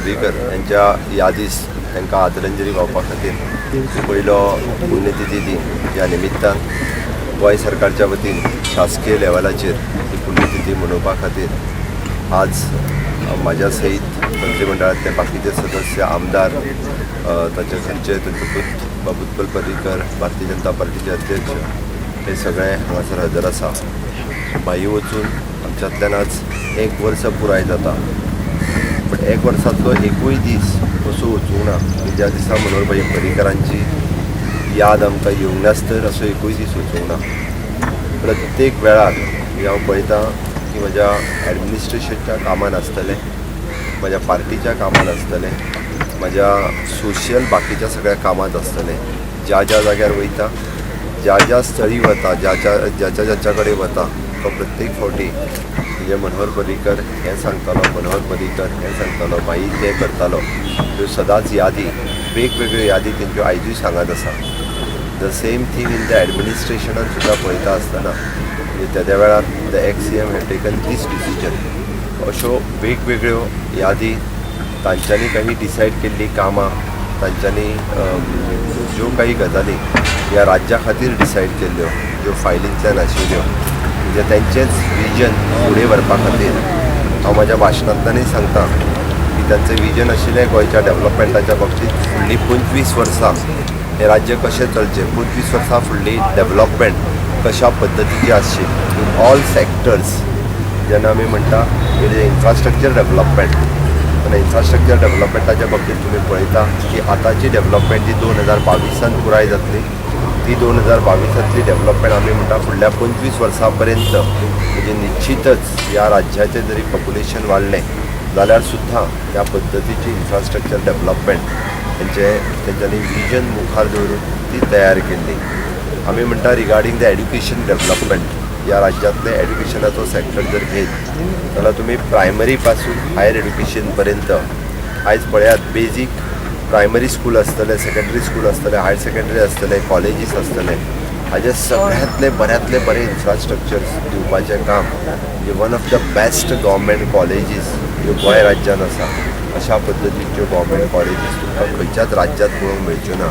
पर्रीकर यांच्या यादीस तांकां आदरांजली वावपा खातीर पयलो पुण्यतिथी दीन ह्या निमित्तान गोंय सरकारच्या वतीन शासकीय लेवलाचेर ही पुण्यतिथी मनोवपा खातीर आज म्हाज्या सयत मंत्रिमंडळांतले बाकीचे सदस्य आमदार ताचे खंयचे तांचो पूत बाबूतपल पर्रीकर भारतीय जनता पार्टीचे अध्यक्ष हे सगळे हांगासर हजर आसा. भाई वचून आमच्यांतल्यान आज 1 वर्स पुराय जाता. बट 1 वर्सांतलो एकूय दीस असो वचूंक ना की ज्या दिसा मनोहर भाई पर्रीकरांची याद आमकां येवंक नासतर असो एकूय दीस वचूंक ना. प्रत्येक वेळार हांव पळयतां की म्हज्या एडमिनिस्ट्रेशनच्या कामान आसतलें, म्हज्या पार्टीच्या कामान आसतलें, म्हज्या सोशियल बाकीच्या सगळ्या कामात आसतलें. ज्या ज्या जाग्यार वयता, ज्या ज्या स्थळी वता, ज्याच्या कडेन वता तो प्रत्येक फावटी म्हणजे मनोहर पर्रीकर हें सांगतालो, मनोहर पर्रीकर हें सांगतालो, भाई तें करतालो. ह्यो सदांच यादी, वेगवेगळ्यो यादी तेंच्यो आयजूय सांगत आसा. The same thing in the एडमिनिस्ट्रेशनान सुद्दां पळयता आसतना म्हणजे त्या वेळार the ex CM had taken this decision. अश्यो वेगवेगळ्यो यादी तांच्यांनी काही डिसायड केल्लीं कामां, तांच्यांनी ज्यो काही गजाली ह्या राज्या खातीर डिसायड केल्ल्यो, ज्यो फायलींतल्यान आशिल्ल्यो म्हणजे तेंचेंच विजन फुडें व्हरपा खातीर हांव म्हाज्या भाशणांतल्यानूय सांगता की तांचें विजन आशिल्लें गोंयच्या डेवलपमेंटाच्या बाबतींत फुडलीं 25 वर्सां हें राज्य कशें चलचें, 25 वर्सां फुडली डेवलपमेंट कशा पद्दतीची आसची इन ऑल सेक्टर्स. जेन्ना आमी म्हणटा इन्फ्रास्ट्रक्चर डेवलपमेंट आनी इन्फ्रास्ट्रक्चर डेवलपमेंटाच्या बाबतींत तुमी पळयता की आतांची डेवलपमेंट जी 2022 पुराय जातली ती 2022 डेवलपमेंट आमी म्हणटा फुडल्या 25 वर्सां पर्यंत म्हणजे निश्चितच ह्या राज्याचें जरी पॉप्युलेशन वाडलें जाल्यार सुद्दां ह्या पद्दतीची इन्फ्रास्ट्रक्चर डेवलपमेंट तेंच्यांनी विजन मुखार दवरून ती तयार केल्ली. आमी म्हणटा रिगार्डींग द एड्युकेशन डेवलपमेंट ह्या राज्यांतले एड्युकेशनाचो सेक्टर जर घेत जाल्यार तुमी प्रायमरी पासून हायर एड्युकेशन पर्यंत आयज पळयात बेजीक प्रायमरी स्कूल आसतले, सेकंडरी स्कूल आसतले, हायर सेकंडरी आसतले, कॉलेजीस आसतले, हाजे सगळ्यांतले बऱ्यांतले बरें इन्फ्रास्ट्रक्चर्स दिवपाचें काम म्हणजे one of the best government colleges ह्यो गोंय राज्यांत आसा. अशा पद्दतीच्यो गव्हर्मेंट कॉलेजीस तुमकां खंयच्याच राज्यांत पळोवंक मेळच्यो ना.